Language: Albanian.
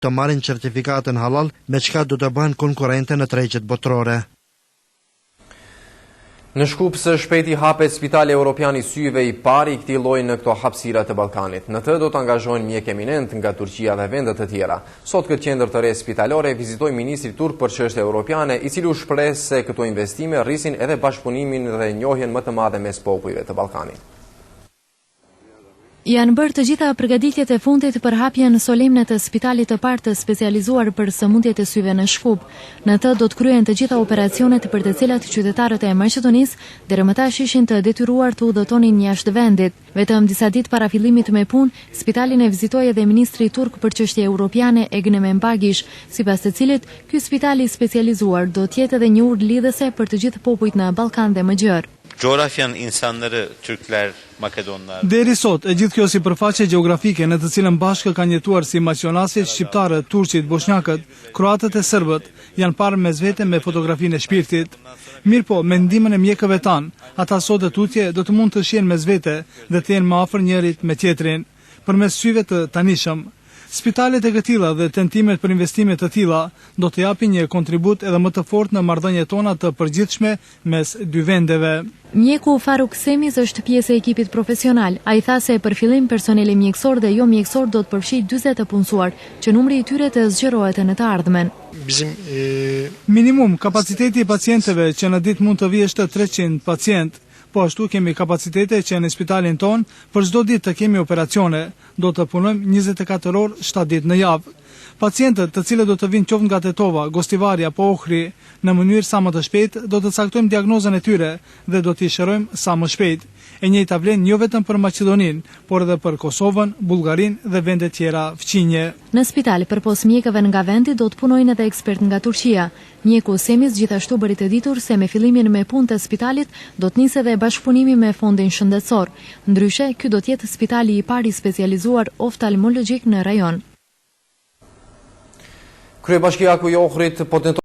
të marrin certifikatën halal, me çka do të bëhen konkurrente në tregjet botërore. Në Shkup së shpejti hapet Spitali Evropian i Syve i pari i këtij lloji në këto hapësira të Ballkanit. Në të do të angazhojnë mjek eminent nga Turqia dhe vende të tjera. Sot këtë qendër të re spitalore vizitoi ministri turk për çështje europiane, i cili u shpreh se këto investime rrisin edhe bashkëpunimin dhe njohjen më të madhe mes popujve të Ballkanit. Janë bërë të gjitha përgatitjet e fundit për hapjen solemne të spitalit të parë të specializuar për sëmundjet e syve në Shkup. Në të do të kryhen të gjitha operacionet për të cilat qytetarët e Maqedonisë deri më tash ishin të detyruar të udhëtonin jashtë vendit. Vetëm disa ditë para fillimit me punë, spitalin e vizitoi edhe ministri turk për çështje europiane Egneme Bagish, sipas të cilit ky spital i specializuar do të jetë edhe një urë lidhëse për të gjithë popujt në Ballkan dhe më gjërë. Coğrafyanın insanları Türkler, Makedonlar. Deri sot, e gjithë kjo sipërfaqe gjeografike në të cilën bashkë kanë jetuar si maqedonasit, shqiptarët, turqit, bosnjakët, kroatët e serbët, janë parë mes vete me fotografinë e shpirtit. Mirë po, me ndihmën e mjekëve tanë, ata sot e tutje do të mund të shihen mes vete dhe të jenë më afër njërit me tjetrin, përmes syve të tanishëm. Spitalet e këtilla dhe tentimet për investime të tilla do të japin një kontribut edhe më të fortë në marrëdhëniet tona të përgjithshme mes dy vendeve. Mjeku Faruk Semiz është pjesë e ekipit profesional. Ai tha se për fillim personeli mjekësor dhe jo mjekësor do të përfshijë 40 të punësuar, që numri i tyre të zgjerohet në të ardhmen. Minimum kapaciteti i pacientëve që në ditë mund të vijë është 300 pacient. Po ashtu kemi kapacitete që në spitalin ton për çdo ditë të kemi operacione, do të punojmë 24 orë 7 ditë në javë. Pacientët të cilët do të vinë qoftë nga Tetova, Gostivari apo Ohri, në mënyrë sa më të shpejtë do të caktojmë diagnozën e tyre dhe do t'i shërojmë sa më shpejt. E njëjta vlen jo vetëm për Maqedoninë, por edhe për Kosovën, Bullgarinë dhe vende tjera fqinje. Në spital përpos mjekëve nga vendi do të punojnë edhe ekspert nga Turqia. Mjeku Semiz gjithashtu bëri të ditur se me fillimin me punë të spitalit do të nisë edhe bashkëpunimi me fondin shëndetësor. Ndryshe, ky do të jetë spitali i parë i specializuar oftalmologjik në rajon. Kryebashkiaku i Ohrit po tenton